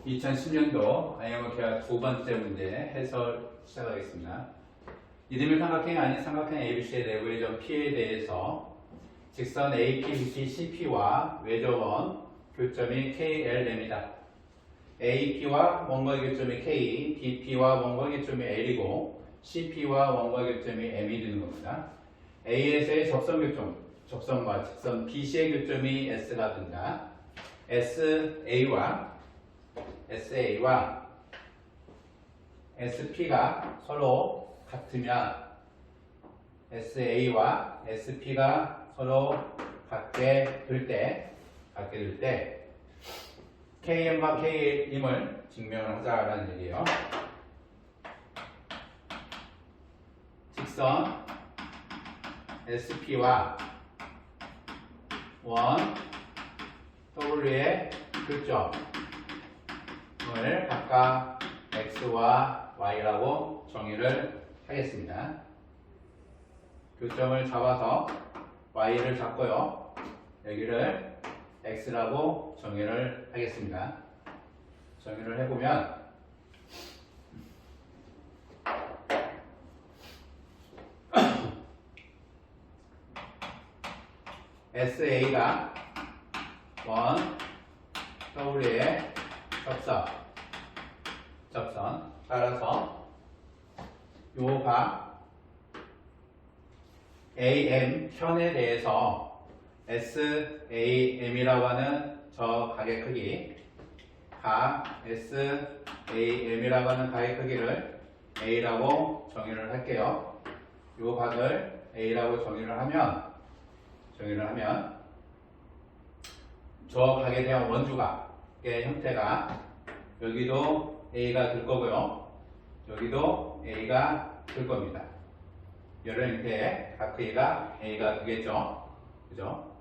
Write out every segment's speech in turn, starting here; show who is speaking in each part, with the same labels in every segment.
Speaker 1: 2010년도 IMO 계약 두 번째 문제 해설 시작하겠습니다. 이등변 삼각형이 아닌 삼각형 ABC의 내부의 점 P에 대해서 직선 AP, BP, CP와 외접원 교점이 KL입니다. AP와 원거리 교점이 K, BP와 원거리 교점이 L이고 CP와 원거리 교점이 M이 되는 겁니다. A에서의 접선 교점, 접선과 직선 BC의 교점이 S라든가 SA와 SP가 서로 같으면 SA와 SP가 서로 같게 될 때 KM과 KM을 증명을 하자라는 얘기예요. 직선 SP와 원 W의 교점을 각각 X와 Y라고 정의를 하겠습니다. 교점을 잡아서 Y를 잡고요. 여기를 X라고 정의를 하겠습니다. 정의를 해보면 SA가 원 W의 접선 따라서 요가 AM 편에 대해서 SAM이라고 하는 저 가게 크기 SAM이라고 하는 가게 크기를 A라고 정의를 할게요. 요 각을 A라고 정의를 하면 저 각에 대한 원주각의 형태가 여기도 A가 될 거고요. 여기도 A가 될 겁니다. 이런 형태의 각 크기가 A가 되겠죠. 그죠?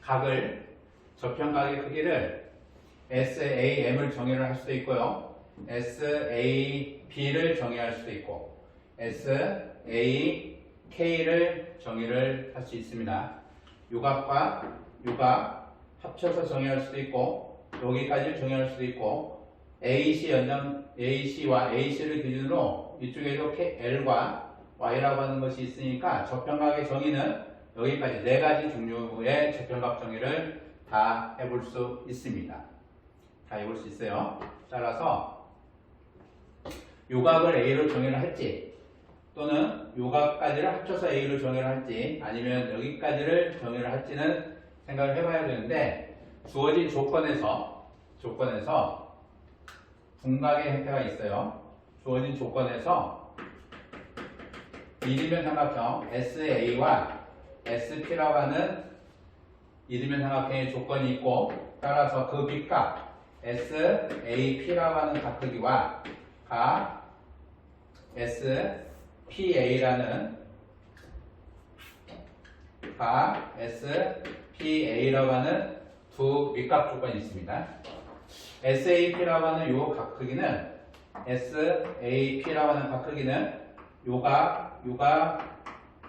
Speaker 1: 각을 저편각의 크기를 SAM을 정의를 할 수도 있고요. SAB를 정의할 수도 있고 SAK를 정의를 할 수 있습니다. 요각과 요각 합쳐서 정의할 수도 있고 여기까지 정의할 수도 있고 AC와 AC를 기준으로 이쪽에도 L과 Y라고 하는 것이 있으니까 저편각의 정의는 여기까지 네 가지 종류의 저편각 정의를 다 해볼 수 있습니다. 다 해볼 수 있어요. 따라서 요각을 A로 정의를 할지 또는 요각까지를 합쳐서 A로 정의를 할지 아니면 여기까지를 정의를 할지는 생각을 해봐야 되는데 주어진 조건에서 분각의 형태가 있어요. 주어진 조건에서 이등변 삼각형 SA와 SP라고 하는 이등변 삼각형의 조건이 있고 따라서 그 밑각 SAP라고 하는 각 크기와 각 SPA라는 두 밑각 조건이 있습니다. SAP라고 하는 요 각 크기는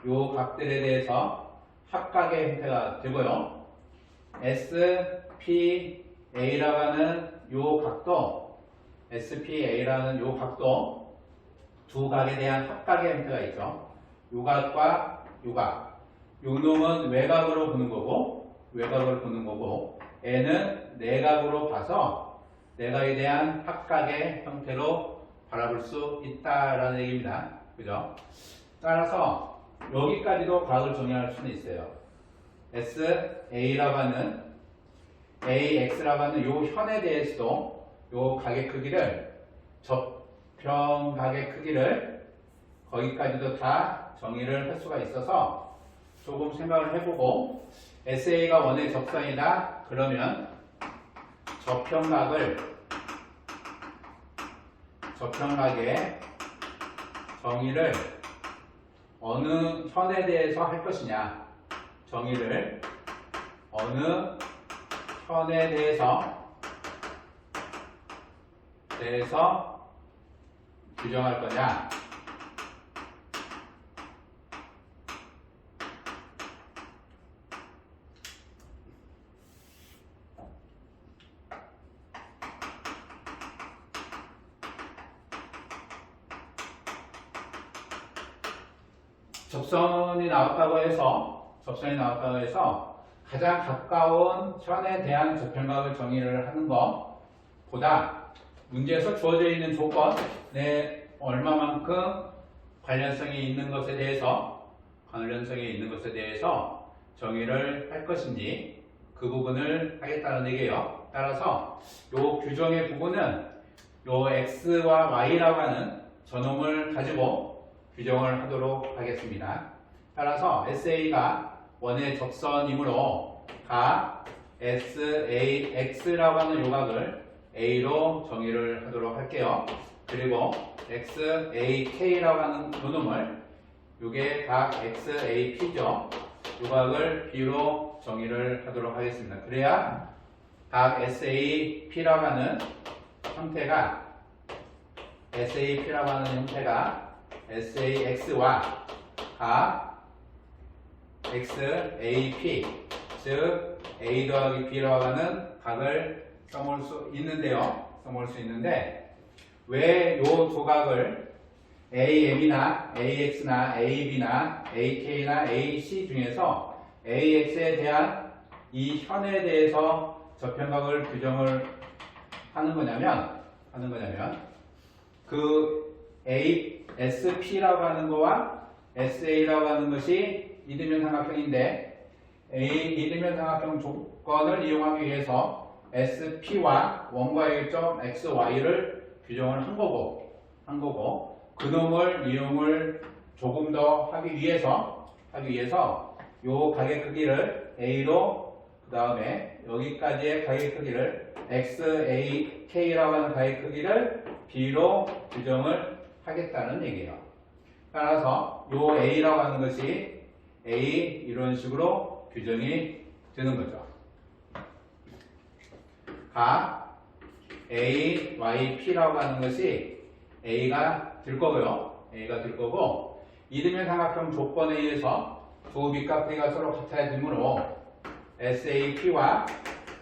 Speaker 1: 요 각들에 대해서 합각의 형태가 되고요. SPA라고 하는 요 각도 두 각에 대한 합각의 형태가 있죠. 요각과 요각. 요 놈은 외각으로 보는 거고 N은 내각으로 봐서 내각에 대한 합각의 형태로 바라볼 수 있다라는 얘기입니다. 그죠? 따라서 여기까지도 각을 정의할 수는 있어요. SA라고 하는 AX라고 하는 요 현에 대해서도 요 각의 크기를 저편각의 크기를 거기까지도 다 정의를 할 수가 있어서 조금 생각을 해보고 SA가 원의 접선이다 그러면 저편각의 정의를 어느 현에 대해서 할 것이냐 정의를 어느 현에 대해서 규정할 거냐? 접선이 나왔다고 해서 가장 가까운 현에 대한 저편각을 정의를 하는 것보다 문제에서 주어져 있는 조건에 얼마만큼 관련성이 있는 것에 대해서 정의를 할 것인지 그 부분을 하겠다는 얘기예요. 따라서 이 규정의 부분은 이 x와 y라고 하는 저놈을 가지고 규정을 하도록 하겠습니다. 따라서 SA가 원의 접선이므로 각 SAX라고 하는 요각을 A로 정의를 하도록 할게요. 그리고 XAK라고 하는 요놈을 요게 각 XAP죠. 요각을 B로 정의를 하도록 하겠습니다. 그래야 각 SAP라고 하는 형태가 SAX와 각 XAP, 즉 A 더하기 B라고 하는 각을 써볼 수 있는데 왜 요 두 각을 AM이나 AX나 AB나 AK나 AC 중에서 AX에 대한 이 현에 대해서 저편각을 규정을 하는 거냐면 그 SP라고 하는 거와 SA라고 하는 것이 이등변 삼각형인데 이등변 삼각형 조건을 이용하기 위해서 SP와 원과 일점 XY를 규정을 한 거고 그놈을 이용을 조금 더 하기 위해서 요 각의 크기를 A로 그 다음에 여기까지의 각의 크기를 XAK라고 하는 각의 크기를 B로 규정을 하겠다는 얘기예요. 따라서 요 A라고 하는 것이 A 이런 식으로 규정이 되는 거죠. 각 AYP라고 하는 것이 A가 될 거고 이등변 삼각형 조건에 의해서 두 밑각 크기가 서로 같아야 되므로 SAP와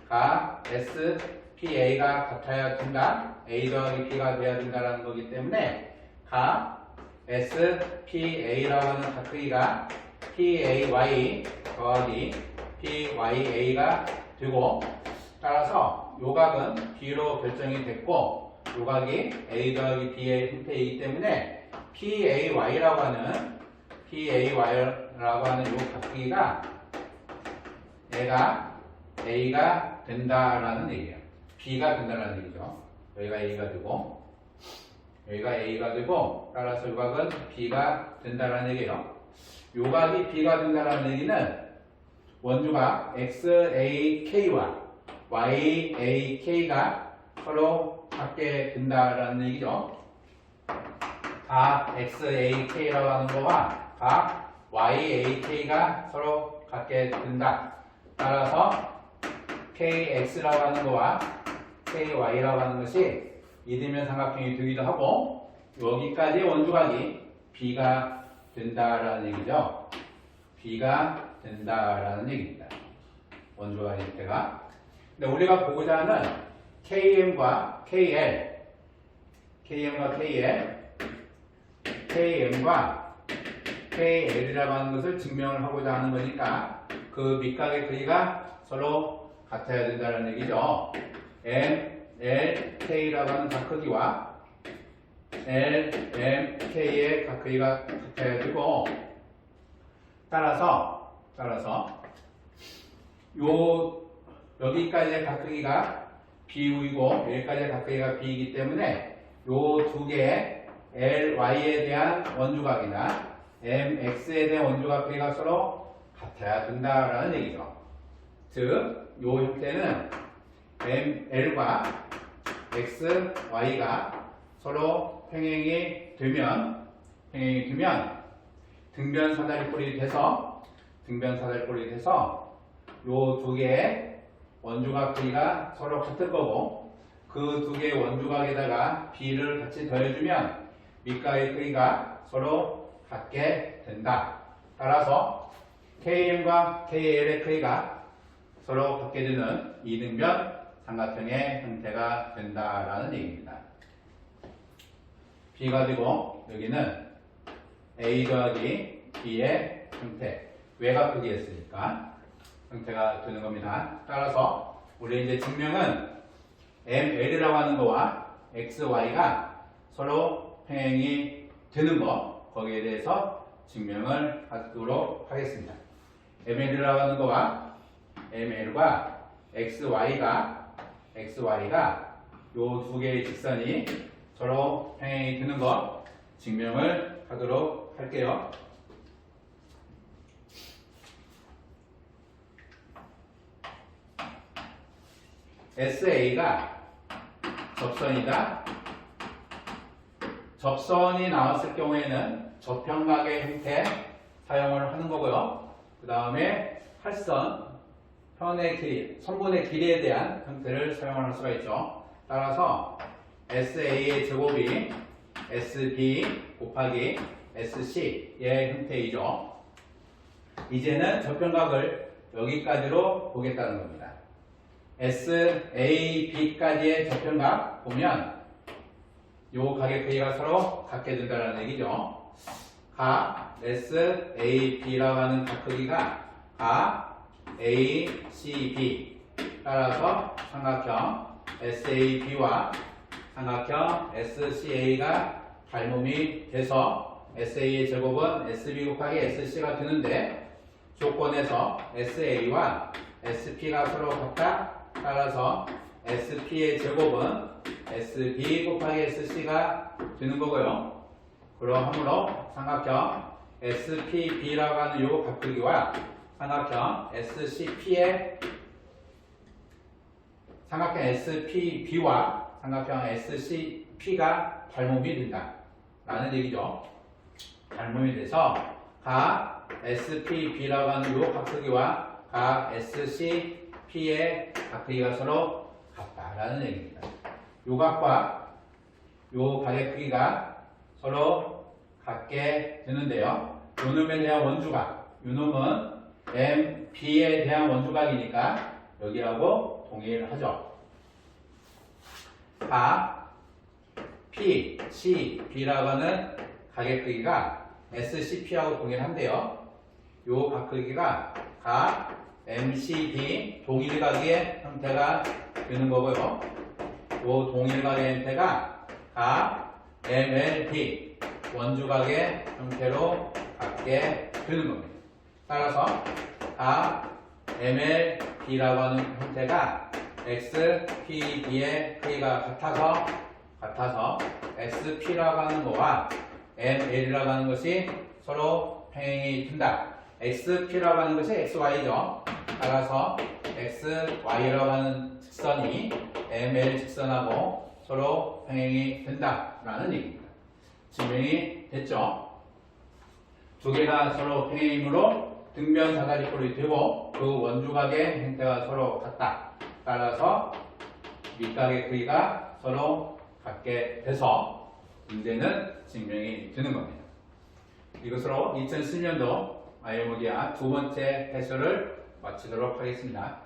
Speaker 1: 각 SPA가 같아야 된다. A 더하기 P가 돼야 된다는 거기 때문에 각 SPA라고 하는 각 크기가 PAY 더하기 PYA가 되고 따라서 요 각은 B로 결정이 됐고 요 각이 A 더하기 B의 형태이기 때문에 PAY라고 하는 요 각 크기가 얘가 A가 된다라는 얘기예요. B가 된다라는 얘기죠. 여기가 A가 되고 여기가 A가 되고 따라서 요 각은 B가 된다라는 얘기예요. 요 각이 B가 된다라는 얘기는 원주각 XAK와 YAK가 서로 같게 된다라는 얘기죠. 각 XAK라고 하는 거와 각 YAK가 서로 같게 된다. 따라서 KX라고 하는 거와 KY라고 하는 것이 이등변 삼각형이 되기도 하고 여기까지 원주각이 B가 된다라는 얘기죠. B가 된다라는 얘기입니다. 원주각 형태가. 근데 우리가 보고자 하는 KM과 KL, KM과 KL이라고 하는 것을 증명을 하고자 하는 거니까 그 밑각의 크기가 서로 같아야 된다는 얘기죠. MLK라고 하는 각 크기와 LMK의 각 크기가 같아야 되고 따라서 여기까지의 각 크기가 BU이고 여기까지의 각 크기가 B이기 때문에 요 두 개의 LY에 대한 원주각이나 MX에 대한 원주각 크기가 서로 같아야 된다라는 얘기죠. 즉, 요 형태는 ML과 XY가 서로 평행이 되면 등변 사다리꼴이 돼서 요 두 개의 원주각 크기가 서로 같을 거고 그 두 개의 원주각에다가 B를 같이 더해주면 밑각의 크기가 서로 같게 된다. 따라서 KM과 KL의 크기가 서로 같게 되는 이등변 삼각형의 형태가 된다라는 얘기입니다. B 가지고 여기는 A 더하기 B의 형태, 외곽 크기였으니까 형태가 되는 겁니다. 따라서 우리 이제 증명은 ML이라고 하는 거와 XY가 서로 평행이 되는 거, 거기에 대해서 증명을 하도록 하겠습니다. ML이라고 하는 거와 ML과 XY가 요 두 개의 직선이 서로 평행이 되는 거 증명을 하도록 할게요. SA가 접선이다. 접선이 나왔을 경우에는 저평각의 형태 사용을 하는 거고요. 그 다음에 활선, 편의 길이, 선분의 길이에 대한 형태를 사용할 수가 있죠. 따라서 SA의 제곱이 SB 곱하기 SC의 형태이죠. 이제는 저평각을 여기까지로 보겠다는 겁니다. SAB까지의 저평각 보면 요 각의 크기가 서로 같게 된다는 얘기죠. 각 SAB라고 하는 각 크기가 각 ACB 따라서 삼각형 SAB와 삼각형 SCA가 닮음이 돼서 SA의 제곱은 SB 곱하기 SC가 되는데 조건에서 SA와 SP가 서로 같다. 따라서 SP의 제곱은 SB 곱하기 SC가 되는 거고요. 그러므로 삼각형 SPB라고 하는 요 각크기와 삼각형 SCP의 삼각형 SPB와 삼각형 SCP가 닮음이 된다 라는 얘기죠. 닮음이 돼서 각 SPB라고 하는 요 각크기와 각 SCP의 각크기가 서로 같다라는 얘기입니다. 요 각과 요 각의 크기가 서로 같게 되는데요. 요 놈에 대한 원주각, 요 놈은 MB에 대한 원주각이니까 여기하고 동일하죠. 각 P, C, B라고 하는 각의 크기가 SCP하고 동일한데요. 요 각 크기가 각 MCB 동일각의 형태가 되는 거고요. 요 동일각의 형태가 각 MLB 원주각의 형태로 갖게 되는 겁니다. 따라서 각 MLB라고 하는 형태가 XPB의 크기가 같아서 SP라고 하는 거와 ML이라고 하는 것이 서로 평행이 된다. XP라고 하는 것이 XY죠. 따라서 XY라고 하는 직선이 ML 직선하고 서로 평행이 된다라는 얘기입니다. 증명이 됐죠. 두 개가 서로 평행이므로 등변 사다리꼴이 되고 그 원주각의 형태가 서로 같다. 따라서 밑각의 크기가 서로 같게 돼서 문제는 증명이 되는 겁니다. 이것으로 2010년도 아이오모디아 두 번째 해설을 마치도록 하겠습니다.